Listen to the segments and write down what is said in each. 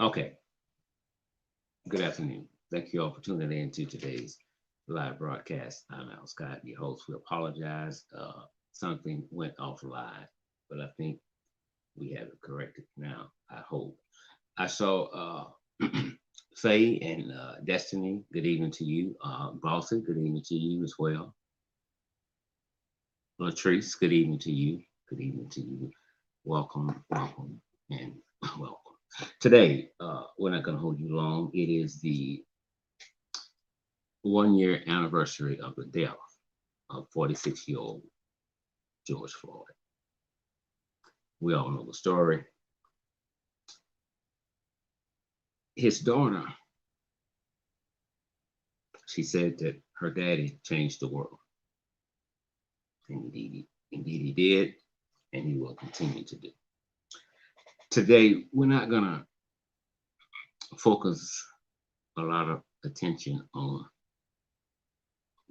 Okay, good afternoon. Thank you all for tuning in to today's live broadcast. I'm Al Scott, your host. We apologize. Something went offline, but I think we have it corrected now. I hope. I saw Faye and Destiny. Good evening to you. Bossy, good evening to you as well. Latrice, good evening to you. Good evening to you. Welcome, welcome, and welcome. Today, we're not going to hold you long. It is the 1 year anniversary of the death of 46-year-old George Floyd. We all know the story. His daughter, she said that her daddy changed the world. And indeed he did, and he will continue to do. Today, we're not going to focus a lot of attention on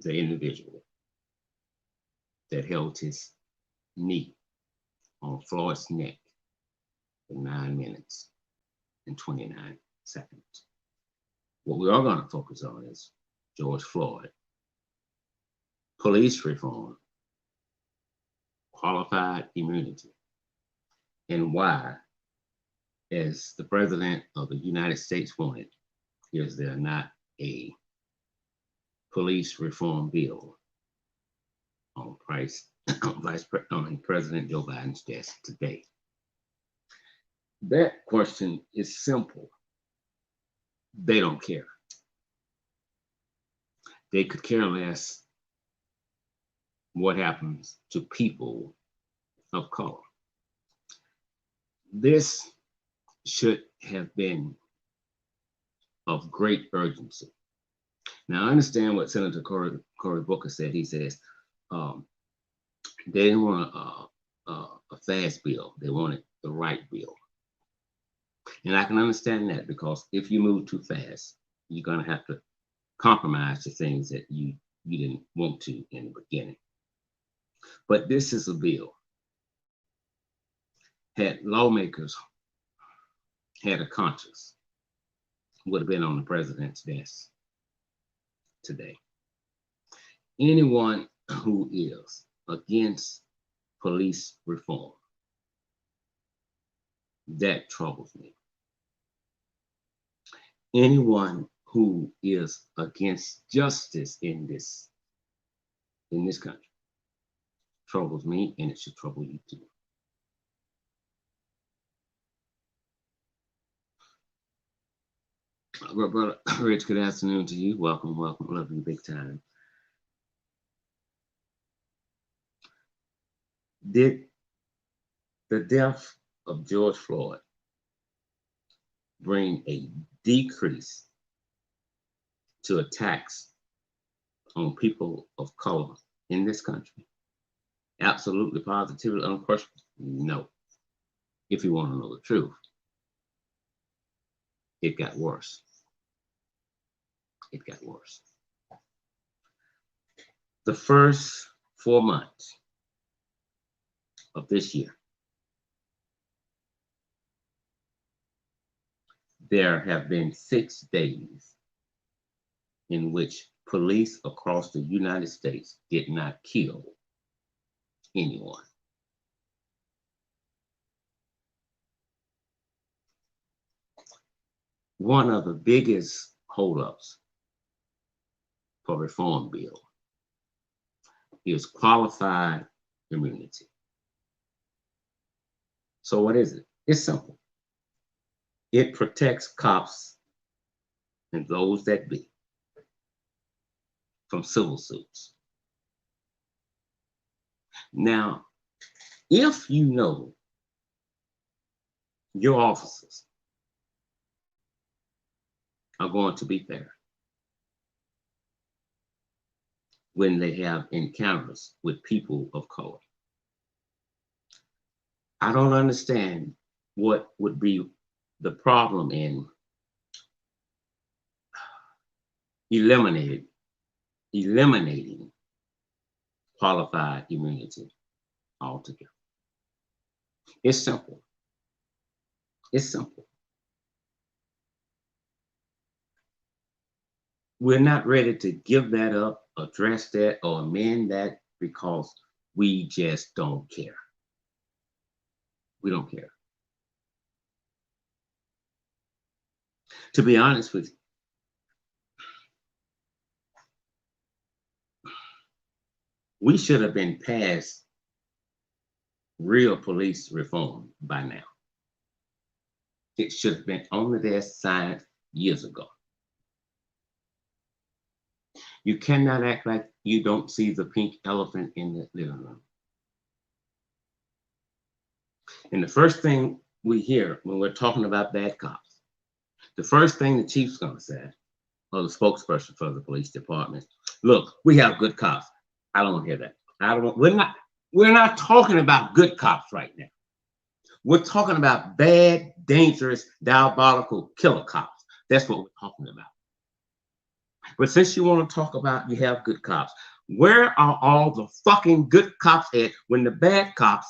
the individual that held his knee on Floyd's neck for 9 minutes and 29 seconds. What we are going to focus on is George Floyd, police reform, qualified immunity, and why, as the President of the United States wanted, is there not a police reform bill on President Joe Biden's desk today? That question is simple. They don't care. They could care less what happens to people of color. This should have been of great urgency. Now, I understand what Senator Cory Booker said. He says they didn't want a fast bill. They wanted the right bill. And I can understand that, because if you move too fast, you're going to have to compromise to things that you didn't want to in the beginning. But this is a bill. Had lawmakers had a conscience, would have been on the president's desk today. Anyone who is against police reform, that troubles me. Anyone who is against justice in this country troubles me, and it should trouble you too. Brother Rich, good afternoon to you. Welcome, welcome. Love you big time. Did the death of George Floyd bring a decrease to attacks on people of color in this country? Absolutely, positively, unquestionably, no. If you want to know the truth, it got worse. It got worse. The first 4 months of this year, there have been 6 days in which police across the United States did not kill anyone. One of the biggest holdups for reform bill is qualified immunity. So what is it? It's simple. It protects cops and those that be from civil suits. Now, if you know your officers are going to be fair when they have encounters with people of color, I don't understand what would be the problem in eliminating qualified immunity altogether. It's simple. It's simple. we're not ready to give that up, address that, or amend that because we just don't care. We don't care. To be honest with you, we should have been past real police reform by now. It should have been on their side years ago. You cannot act like you don't see the pink elephant in the living room. And the first thing we hear when we're talking about bad cops, the first thing the chief's gonna say, or the spokesperson for the police department, look, we have good cops. I don't want to hear that. We're not talking about good cops right now. We're talking about bad, dangerous, diabolical killer cops. That's what we're talking about. But since you want to talk about you have good cops, where are all the fucking good cops at when the bad cops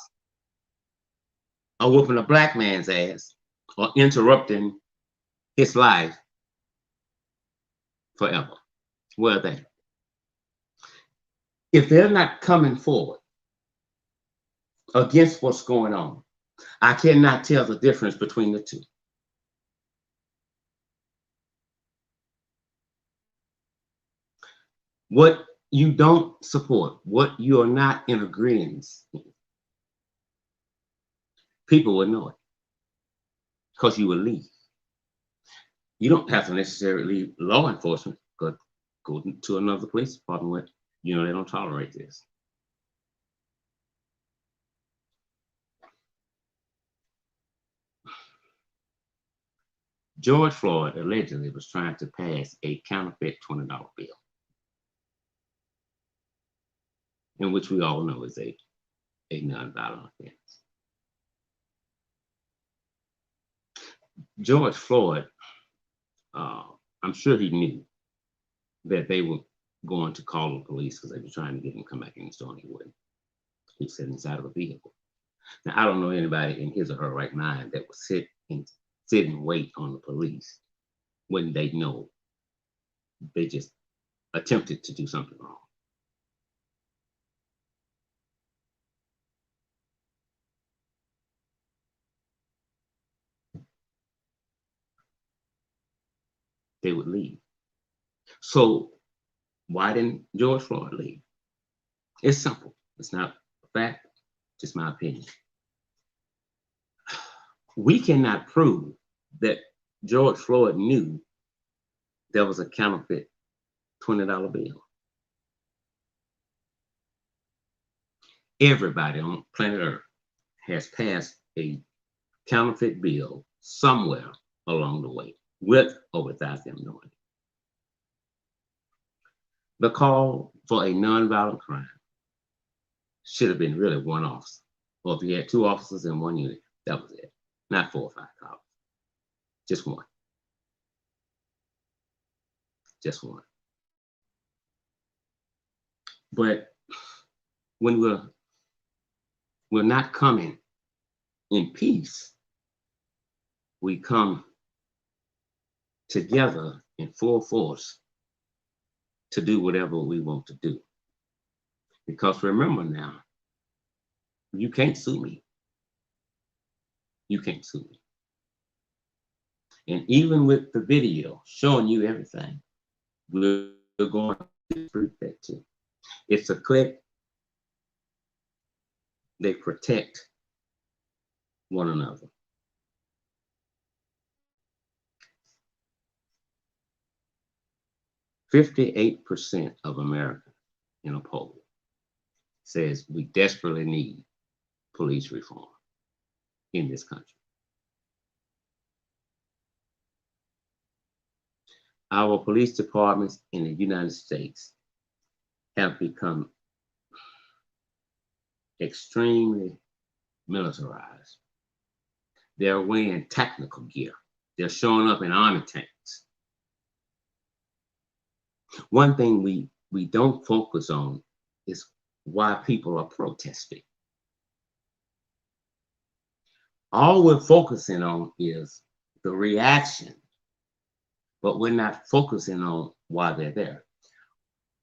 are whooping a black man's ass or interrupting his life forever? Where are they? If they're not coming forward against what's going on, I cannot tell the difference between the two. What you don't support, what you are not in agreement with, people will know it because you will leave. You don't have to necessarily leave law enforcement, but go to another police department where they don't tolerate this. George Floyd allegedly was trying to pass a counterfeit $20 bill, in which we all know is a nonviolent offense. George Floyd, I'm sure he knew that they were going to call the police because they were trying to get him to come back in the store, and he wouldn't. He sat inside of a vehicle. Now, I don't know anybody in his or her right mind that would sit and wait on the police when they know they just attempted to do something wrong. They would leave. So why didn't George Floyd leave? It's simple. It's not a fact, just my opinion. We cannot prove that George Floyd knew there was a counterfeit $20 bill. Everybody on planet Earth has passed a counterfeit bill somewhere along the way, with or without them knowing it. The call for a nonviolent crime should have been really one officer. Or if you had two officers in one unit, that was it. Not 4 or 5 cops. Just one. Just one. But when we're not coming in peace, we come together in full force to do whatever we want to do. Because remember now, you can't sue me. You can't sue me. And even with the video showing you everything, we're going to prove that too. It's a click. They protect one another. %58 of Americans in a poll says we desperately need police reform in this country. Our police departments in the United States have become extremely militarized. They're wearing technical gear. They're showing up in army tanks. One thing we don't focus on is why people are protesting. All we're focusing on is the reaction but we're not focusing on why they're there.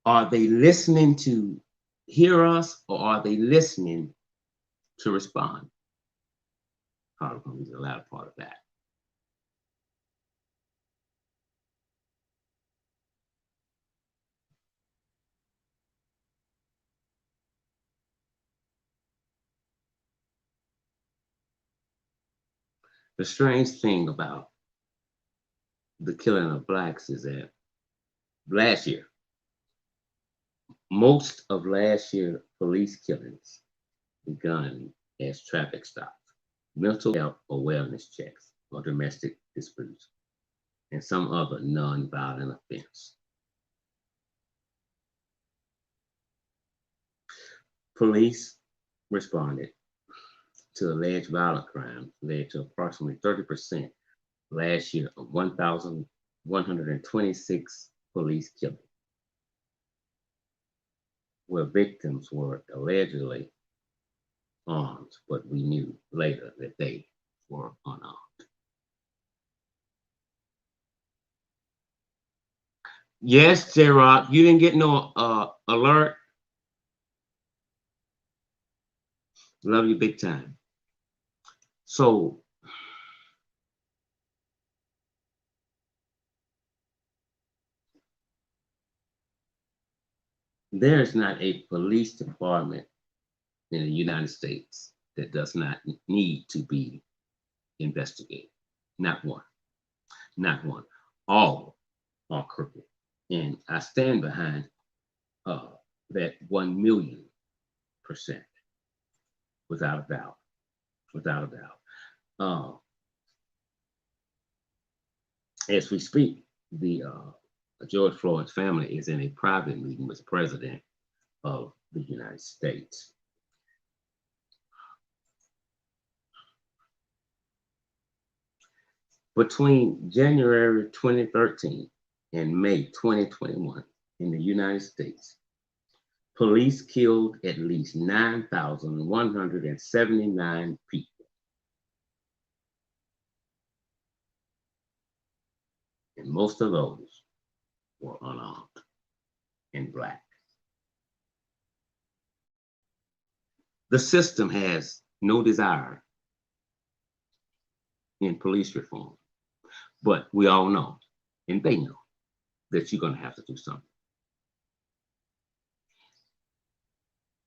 Are they listening to hear us, or are they listening to respond? Probably the latter part of that. The strange thing about the killing of blacks is that last year, most of last year police killings begun as traffic stops, mental health awareness checks, or domestic disputes, and some other non-violent offense. Police responded to alleged violent crimes led to approximately 30% last year of 1,126 police killings, where victims were allegedly armed, but we knew later that they were unarmed. Yes, J-Rock, you didn't get no alert. Love you big time. So there is not a police department in the United States that does not need to be investigated. Not one. Not one. All are crooked. And I stand behind that 1,000,000%, without a doubt. Without a doubt. As we speak, the George Floyd's family is in a private meeting with the President of the United States. Between January 2013 and May 2021 in the United States, police killed at least 9,179 people. And most of those were unarmed and black. The system has no desire in police reform, but we all know, and they know, that you're going to have to do something.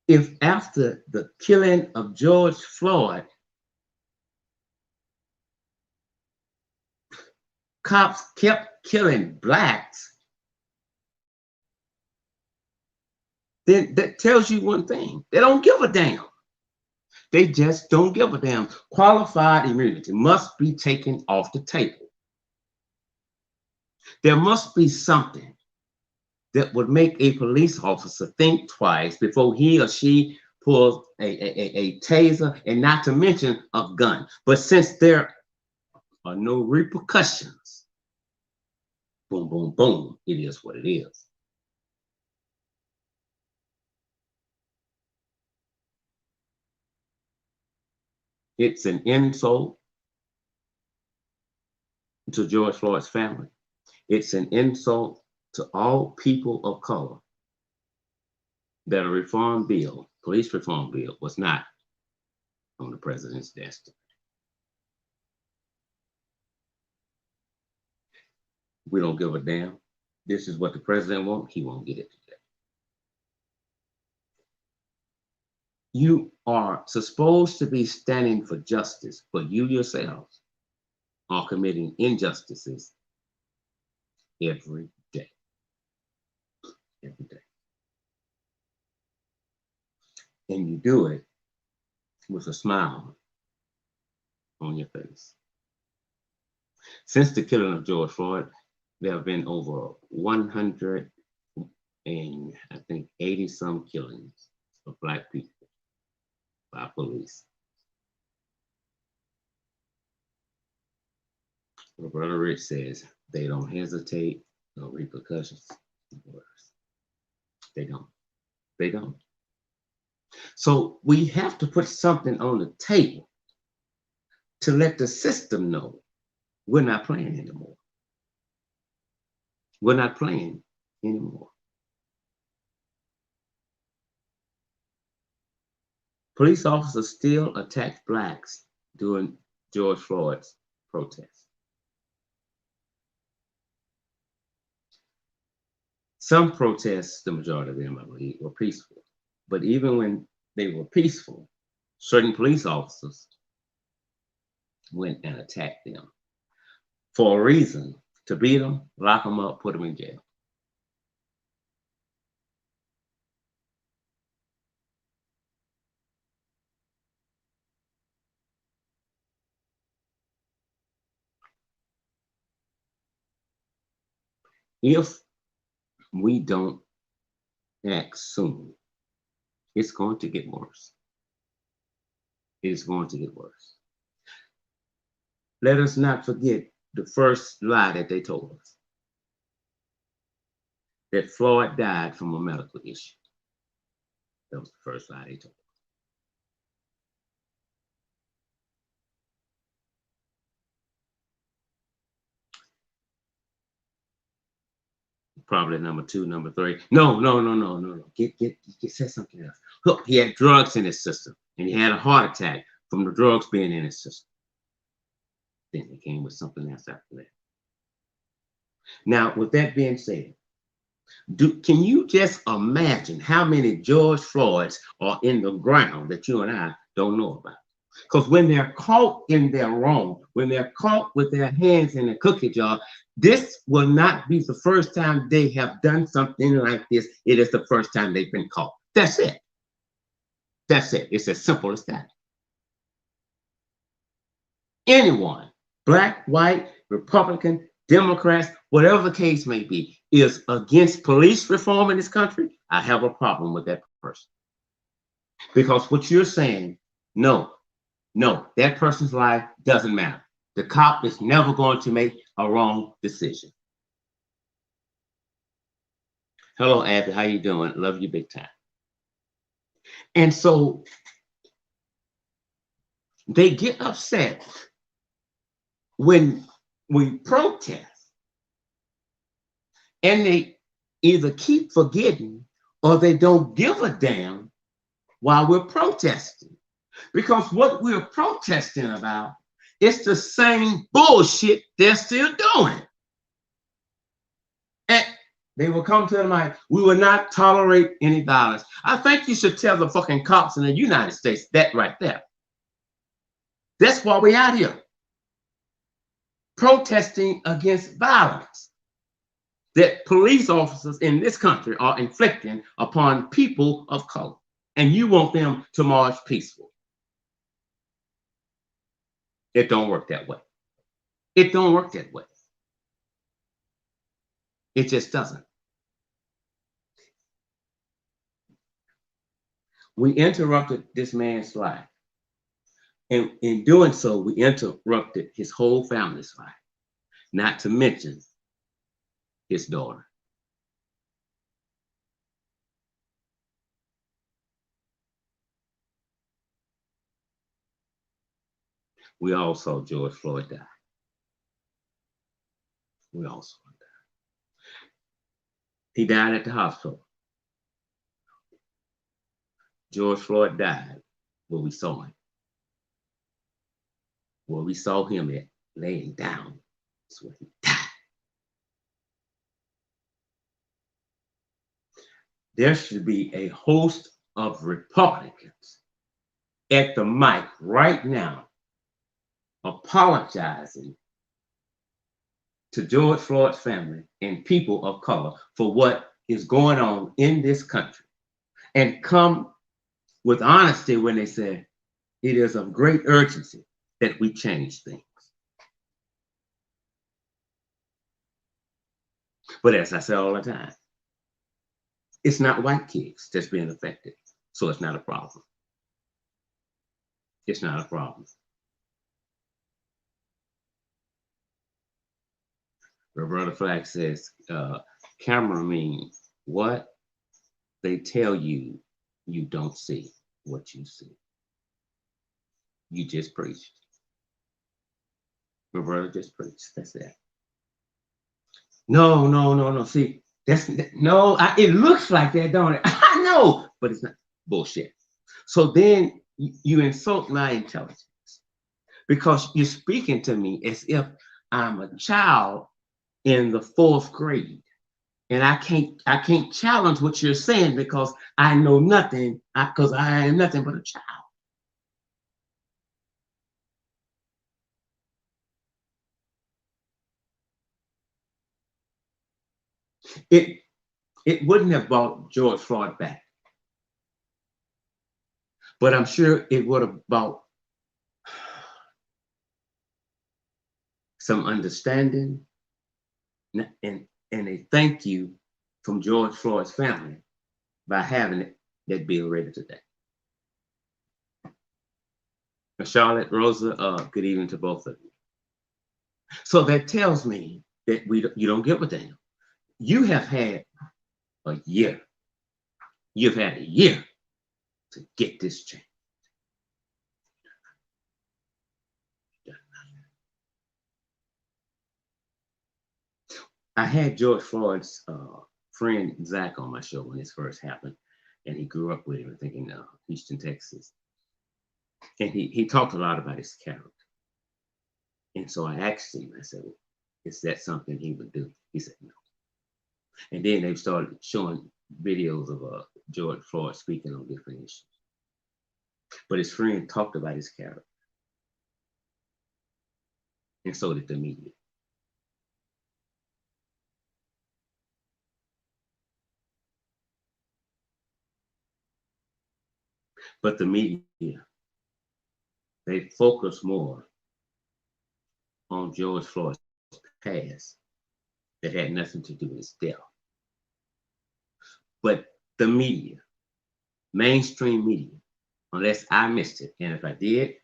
If after the killing of George Floyd, cops kept killing blacks, then that tells you one thing: they don't give a damn. They just don't give a damn. Qualified immunity must be taken off the table. There must be something that would make a police officer think twice before he or she pulls a taser, and not to mention a gun. But since there are no repercussions, boom, boom, boom, it is what it is. It's an insult to George Floyd's family. It's an insult to all people of color that a reform bill, police reform bill, was not on the president's desk. We don't give a damn. This is what the president wants. He won't get it today. You are supposed to be standing for justice, but you yourselves are committing injustices every day. Every day. And you do it with a smile on your face. Since the killing of George Floyd, there have been over 100 and I think 80 some killings of black people by police. Well, Brother Rich says they don't hesitate, no repercussions. They don't. They don't. So we have to put something on the table to let the system know we're not playing anymore. We're not playing anymore. Police officers still attacked blacks during George Floyd's protest. Some protests, the majority of them, I believe, were peaceful. But even when they were peaceful, certain police officers went and attacked them for a reason: to beat them, lock them up, put them in jail. If we don't act soon, it's going to get worse. It's going to get worse. Let us not forget the first lie that they told us, that Floyd died from a medical issue. That was the first lie they told us. Probably number two, number three. No. Get say something else. Look, he had drugs in his system, and he had a heart attack from the drugs being in his system. Then he came with something else after that. Now, with that being said, can you just imagine how many George Floyds are in the ground that you and I don't know about? Because when they're caught in their wrong, when they're caught with their hands in a cookie jar, this will not be the first time they have done something like this. It is the first time they've been caught. That's it. That's it. It's as simple as that. Anyone, black, white, Republican, Democrats, whatever the case may be, is against police reform in this country, I have a problem with that person. Because what you're saying, no, that person's life doesn't matter. The cop is never going to make a wrong decision. Hello, Abby, how you doing? Love you big time. And so they get upset when we protest, and they either keep forgetting or they don't give a damn while we're protesting. Because what we're protesting about is the same bullshit they're still doing. And they will come to the mic, we will not tolerate any violence. I think you should tell the fucking cops in the United States that right there. That's why we're out here protesting against violence that police officers in this country are inflicting upon people of color. And you want them to march peaceful. It don't work that way. It don't work that way. It just doesn't. We interrupted this man's life. And in doing so, we interrupted his whole family's life, not to mention his daughter. We all saw George Floyd die. We all saw him die. He died at the hospital. George Floyd died where we saw him. Where we saw him at, laying down, is where he died. There should be a host of Republicans at the mic right now apologizing to George Floyd's family and people of color for what is going on in this country, and come with honesty when they say it is of great urgency that we change things. But as I say all the time, it's not white kids that's being affected, so it's not a problem. It's not a problem. Roberta Flack says, camera means what they tell you, you don't see what you see. You just preached. Roberta just preached. That's it. No, no, no, no. See, no. It looks like that, don't it? I know, but it's not. Bullshit. So then you insult my intelligence because you're speaking to me as if I'm a child in the fourth grade, and I can't challenge what you're saying because I know nothing. Because I am nothing but a child. It it wouldn't have brought George Floyd back, but I'm sure it would have brought some understanding and a thank you from George Floyd's family by having that bill ready today. Charlotte, Rosa, good evening to both of you. So that tells me that you don't give a damn. You have had a year. You've had a year to get this change. I had George Floyd's friend Zach on my show when this first happened, and he grew up with him, I think in Houston, Texas. And he talked a lot about his character. And so I asked him, I said, is that something he would do? He said, no. And then they started showing videos of George Floyd speaking on different issues. But his friend talked about his character. And so did the media. But the media, they focus more on George Floyd's past that had nothing to do with his death. But the media, mainstream media, unless I missed it, and if I did,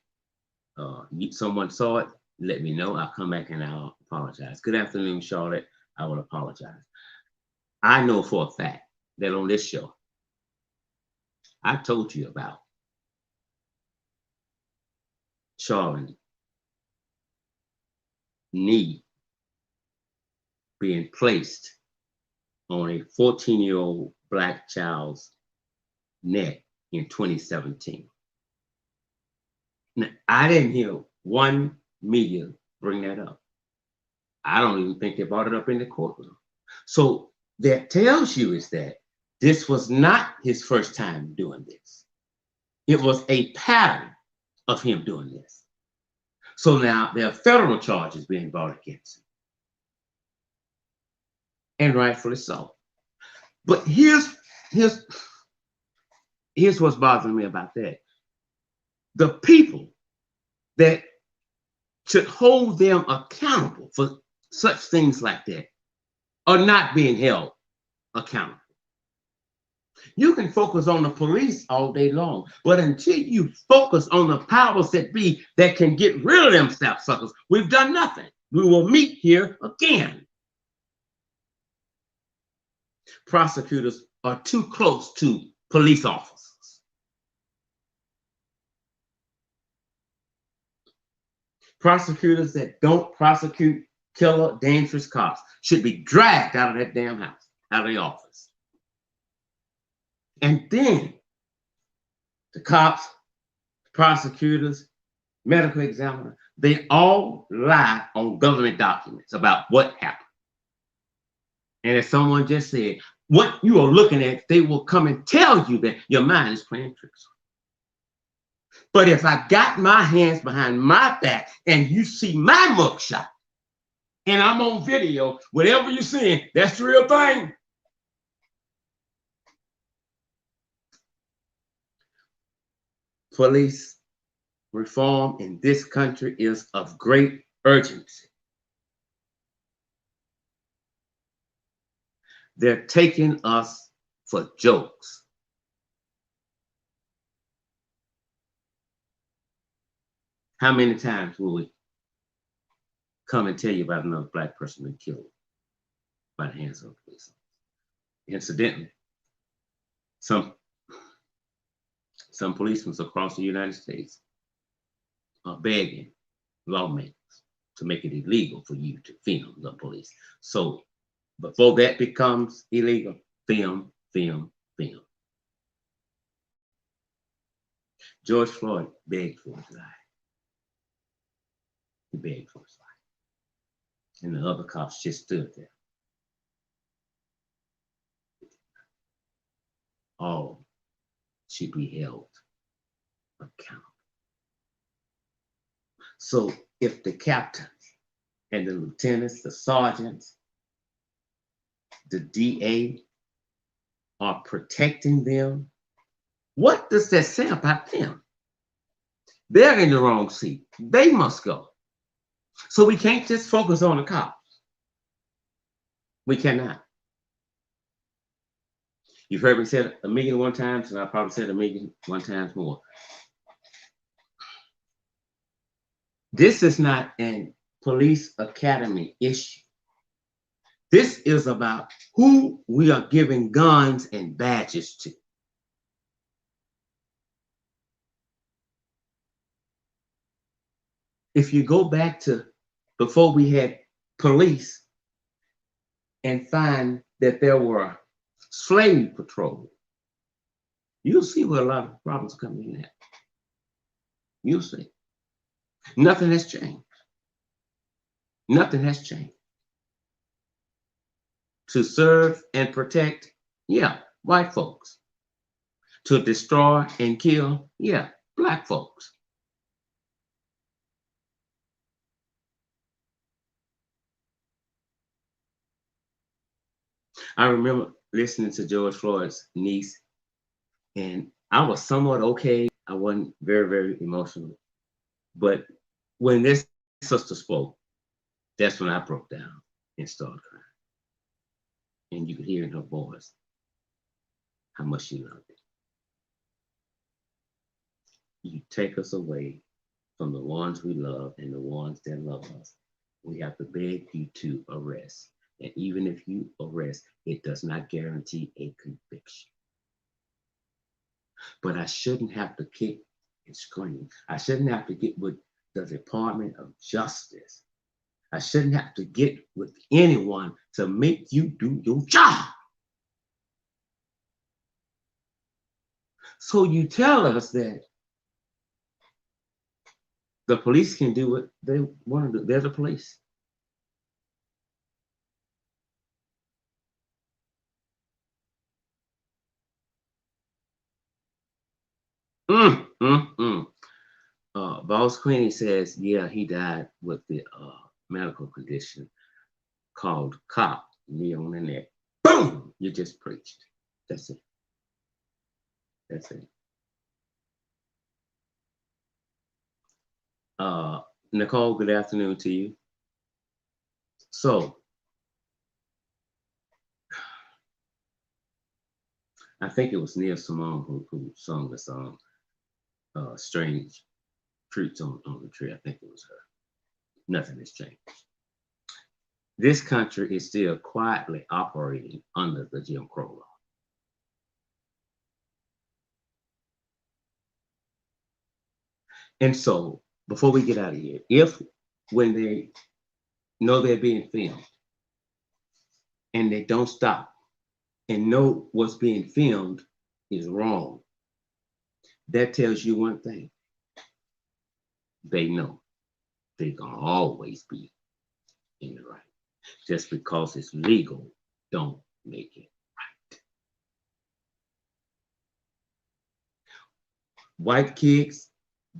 someone saw it, let me know. I'll come back and I'll apologize. Good afternoon, Charlotte. I will apologize. I know for a fact that on this show, I told you about Charlotte's knee being placed on a 14-year-old Black child's neck in 2017. Now, I didn't hear one media bring that up. I don't even think they brought it up in the courtroom. So that tells you is that this was not his first time doing this. It was a pattern of him doing this. So now there are federal charges being brought against him. And rightfully so. But here's what's bothering me about that. The people that should hold them accountable for such things like that are not being held accountable. You can focus on the police all day long, but until you focus on the powers that be that can get rid of them sapsuckers, we've done nothing. We will meet here again. Prosecutors are too close to police officers. Prosecutors that don't prosecute killer, dangerous cops should be dragged out of that damn house, out of the office. And then the cops, prosecutors, medical examiner, they all lie on government documents about what happened. And as someone just said, what you are looking at, they will come and tell you that your mind is playing tricks. But if I got my hands behind my back and you see my mugshot and I'm on video, whatever you're seeing, that's the real thing. Police reform in this country is of great urgency. They're taking us for jokes. How many times will we come and tell you about another Black person being killed by the hands of the police? Incidentally, some policemen across the United States are begging lawmakers to make it illegal for you to film the police. So Before that becomes illegal, film, film, film. George Floyd begged for his life. He begged for his life. And the other cops just stood there. All should be held accountable. So if the captains and the lieutenants, the sergeants, the DA are protecting them, what does that say about them? They're in the wrong seat. They must go. So we can't just focus on the cops. We cannot. You've heard me say it 1,000,001 times, and I probably said it 1,000,001 times more. This is not a police academy issue. This is about who we are giving guns and badges to. If you go back to before we had police and find that there were slave patrols, you'll see where a lot of problems come in at. You'll see. Nothing has changed. Nothing has changed. To serve and protect, yeah, white folks. To destroy and kill, yeah, black folks. I remember listening to George Floyd's niece, and I was somewhat okay. I wasn't very, very emotional. But when this sister spoke, that's when I broke down and started crying. And you could hear in her voice how much she loved it. You take us away from the ones we love and the ones that love us. We have to beg you to arrest. And even if you arrest, it does not guarantee a conviction. But I shouldn't have to kick and scream. I shouldn't have to get with the Department of Justice. I shouldn't have to get with anyone to make you do your job. So you tell us that the police can do what they want to do. They're the police. Boss Queenie says, yeah, he died with the medical condition called COP, knee on the neck. Boom! You just preached. That's it. That's it. Nicole, good afternoon to you. So, I think it was Neil Simone who sung the song Strange Fruits on the Tree. I think it was her. Nothing has changed. This country is still quietly operating under the Jim Crow law. And so, before we get out of here, if when they know they're being filmed and they don't stop and know what's being filmed is wrong, that tells you one thing. They know they're gonna always be in the right. Just because it's legal, don't make it right. White kids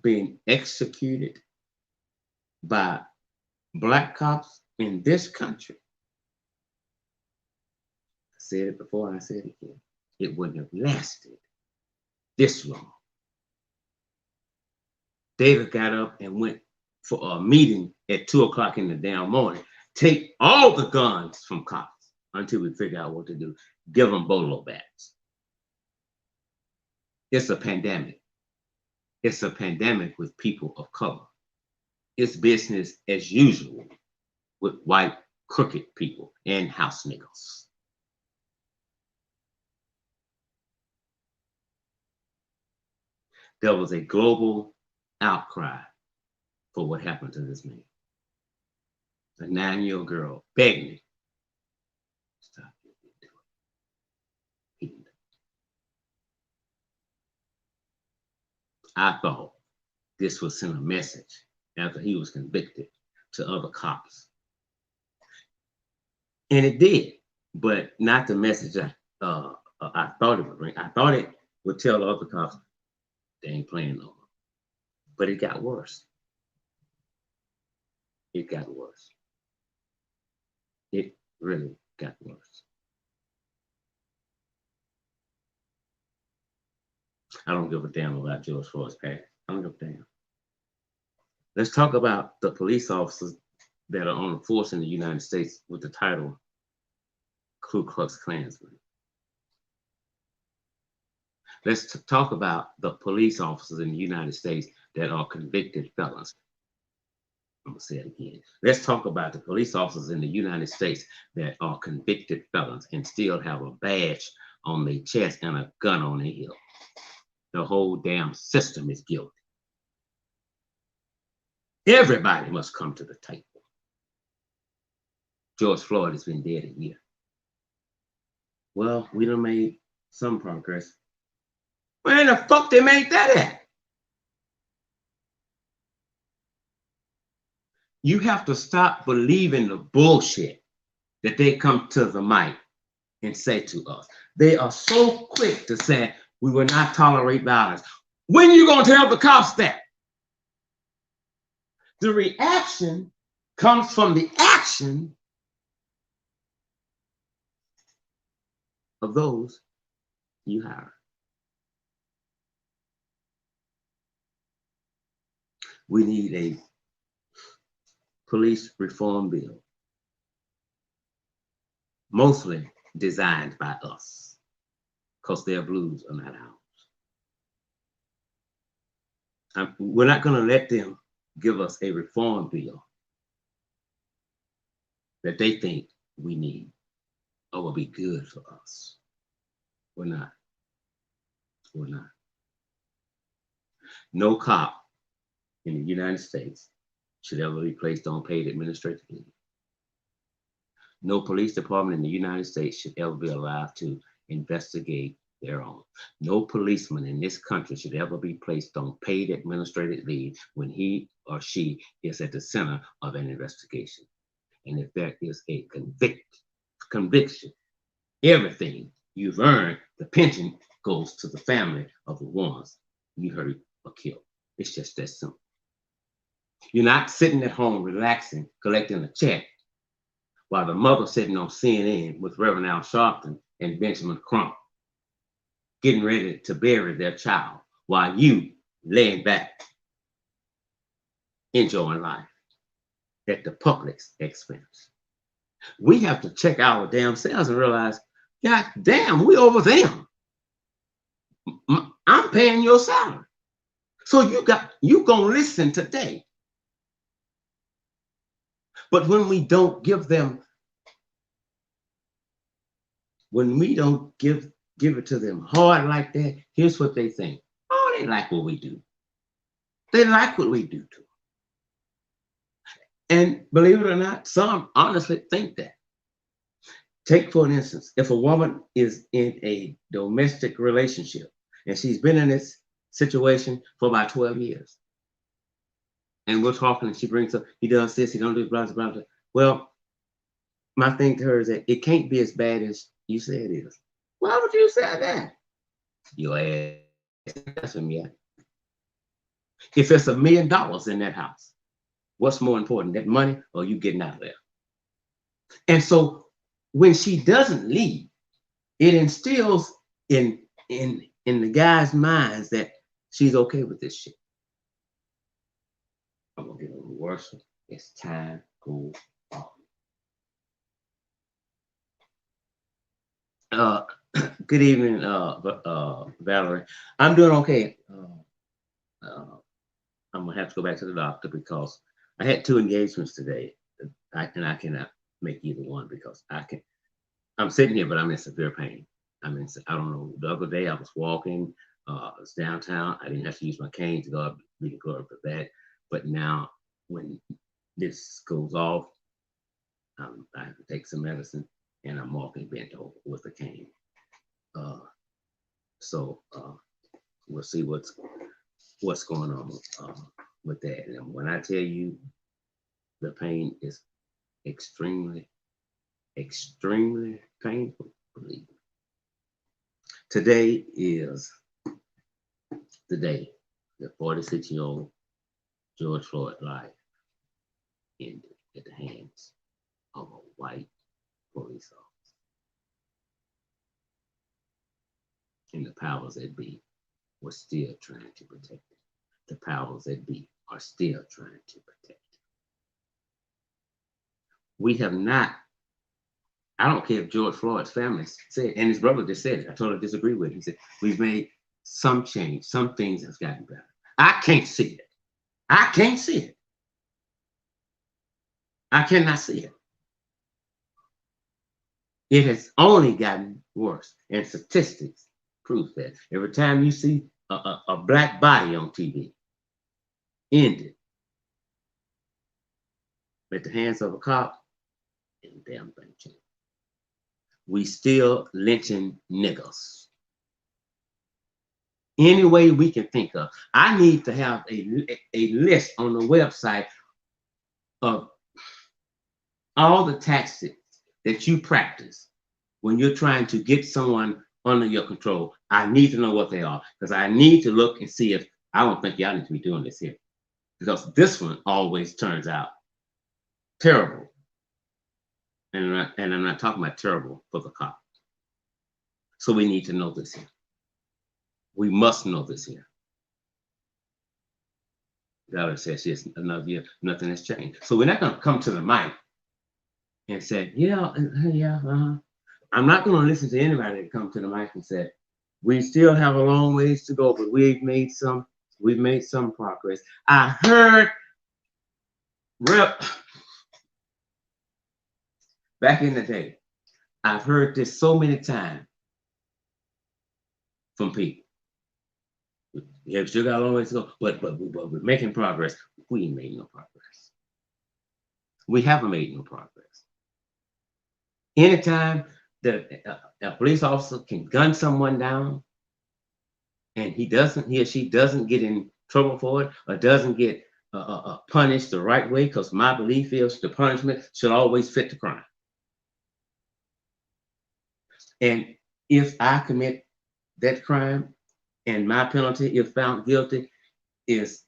being executed by black cops in this country. I said it before, I said it again. It wouldn't have lasted this long. David got up and went for a meeting at 2 o'clock in the damn morning. Take all the guns from cops until we figure out what to do. Give them bolo bags. It's a pandemic. It's a pandemic with people of color. It's business as usual with white crooked people and house niggas. There was a global outcry for what happened to this man. A 9-year-old girl begged me Stop getting into it. He didn't. I thought this would send a message after he was convicted to other cops. And it did, but not the message I thought it would bring. I thought it would tell the other cops they ain't playing no more. But it got worse. It got worse. It really got worse. I don't give a damn about George Floyd's past. I don't give a damn. Let's talk about the police officers that are on the force in the United States with the title Ku Klux Klansman. Let's talk about the police officers in the United States that are convicted felons. I'm gonna say it again. Let's talk about the police officers in the United States that are convicted felons and still have a badge on their chest and a gun on their hip. The whole damn system is guilty. Everybody must come to the table. George Floyd has been dead a year. Well, we done made some progress. Where in the fuck they made that at? You have to stop believing the bullshit that they come to the mic and say to us. They are so quick to say, we will not tolerate violence. When are you going to tell the cops that? The reaction comes from the action of those you hire. We need a police reform bill, mostly designed by us, because their blues are not ours. We're not going to let them give us a reform bill that they think we need or will be good for us. We're not. We're not. No cop in the United States should ever be placed on paid administrative leave. No police department in the United States should ever be allowed to investigate their own. No policeman in this country should ever be placed on paid administrative leave when he or she is at the center of an investigation. And if there is a conviction, everything you've earned, the pension goes to the family of the ones you hurt or killed. It's just that simple. You're not sitting at home relaxing, collecting a check, while the mother sitting on CNN with Reverend Al Sharpton and Benjamin Crump, getting ready to bury their child, while you laying back, enjoying life at the public's expense. We have to check our damn selves and realize, God damn, we over them. I'm paying your salary. So you gonna listen today. But when we don't give them, when we don't give it to them hard like that, here's what they think. Oh, they like what we do. They like what we do to them. And believe it or not, some honestly think that. Take, for instance, if a woman is in a domestic relationship and she's been in this situation for about 12 years, and we're talking and she brings up, he does this, he don't do blah, blah, blah. Well, my thing to her is that it can't be as bad as you say it is. Why would you say that? Your ass, that's me. If it's $1 million in that house, what's more important, that money or you getting out of there? And so when she doesn't leave, it instills in the guy's minds that she's okay with this shit. I'm gonna get a little worse. It's time goes on. Good evening, Valerie. I'm doing okay. I'm gonna have to go back to the doctor because I had 2 engagements today. I cannot make either one because I'm sitting here, but I'm in severe pain. I don't know. The other day I was walking. It's downtown. I didn't have to use my cane to go up, be the glory for that. But now, when this goes off, I have to take some medicine, and I'm walking bent over with a cane. Uh, so we'll see what's going on with that. And when I tell you the pain is extremely, extremely painful, believe me. Today is the day that 46-year-old George Floyd life ended at the hands of a white police officer. And the powers that be were still trying to protect it. The powers that be are still trying to protect it. We have not, I don't care if George Floyd's family said, and his brother just said it, I totally disagree with it. He said, we've made some change, some things have gotten better. I can't see it. I can't see it. I cannot see it. It has only gotten worse, and statistics prove that. Every time you see a black body on TV, ended at the hands of a cop, and damn thing changed. We still lynching niggas. Any way we can think of. I need to have a list on the website of all the tactics that you practice when you're trying to get someone under your control. I need to know what they are, because I need to look and see if, I don't think y'all need to be doing this here, because this one always turns out terrible. And I'm not talking about terrible for the cop. So we need to know this here. We must know this here. Valerie says, yes, another year, nothing has changed. So we're not going to come to the mic and say, yeah, I'm not going to listen to anybody that comes to the mic and say, we still have a long ways to go, but we've made some progress. I heard Rep back in the day. I've heard this so many times from people. Yeah, we still got a long ways to go, but we're making progress. We ain't made no progress. We haven't made no progress. Anytime that a police officer can gun someone down and he or she doesn't get in trouble for it, or doesn't get punished the right way, because my belief is the punishment should always fit the crime. And if I commit that crime and my penalty, if found guilty, is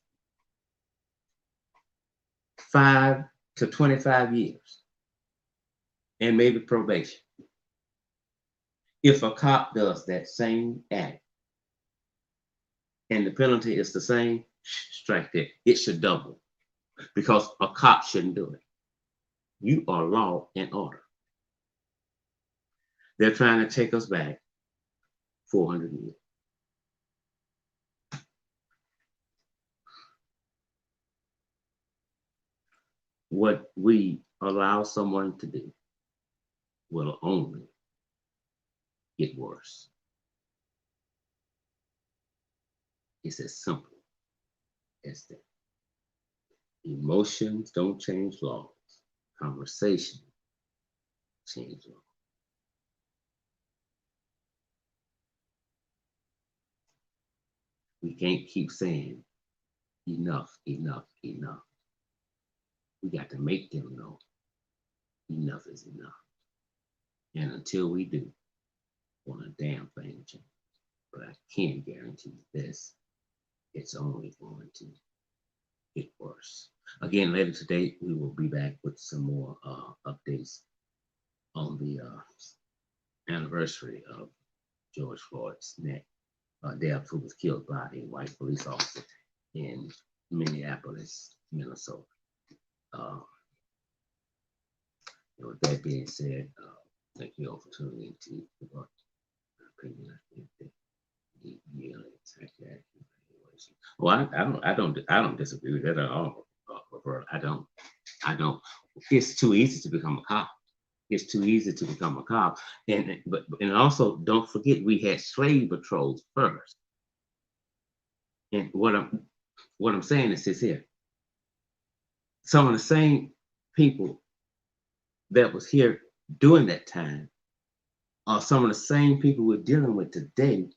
5 to 25 years and maybe probation. If a cop does that same act and the penalty is the same, strike that. It should double, because a cop shouldn't do it. You are law and order. They're trying to take us back 400 years. What we allow someone to do will only get worse. It's as simple as that. Emotions don't change laws. Conversation change laws. We can't keep saying enough, enough, enough. We got to make them know enough is enough. And until we do, won't a damn thing change. But I can guarantee this, it's only going to get worse. Again, later today, we will be back with some more updates on the anniversary of George Floyd's death, who was killed by a white police officer in Minneapolis, Minnesota. With that being said, thank you all for tuning in to the opinion. Well, I don't disagree with that at all. I don't. It's too easy to become a cop. It's too easy to become a cop. And also don't forget, we had slave patrols first. And what I'm saying is this here. Some of the same people that was here during that time are some of the same people we're dealing with today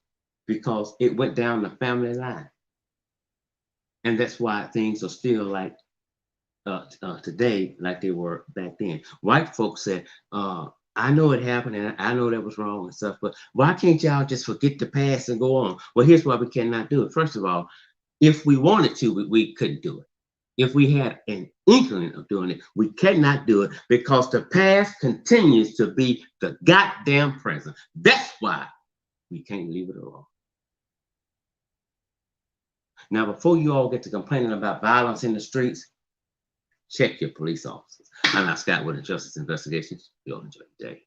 because it went down the family line. And that's why things are still like today like they were back then. White folks said, I know it happened and I know that was wrong and stuff, but why can't y'all just forget the past and go on? Well, here's why we cannot do it. First of all, if we wanted to, we couldn't do it. If we had an inkling of doing it, we cannot do it because the past continues to be the goddamn present. That's why we can't leave it alone. Now, before you all get to complaining about violence in the streets, check your police officers. I'm not Scott with Injustice Investigations. You'll enjoy the day.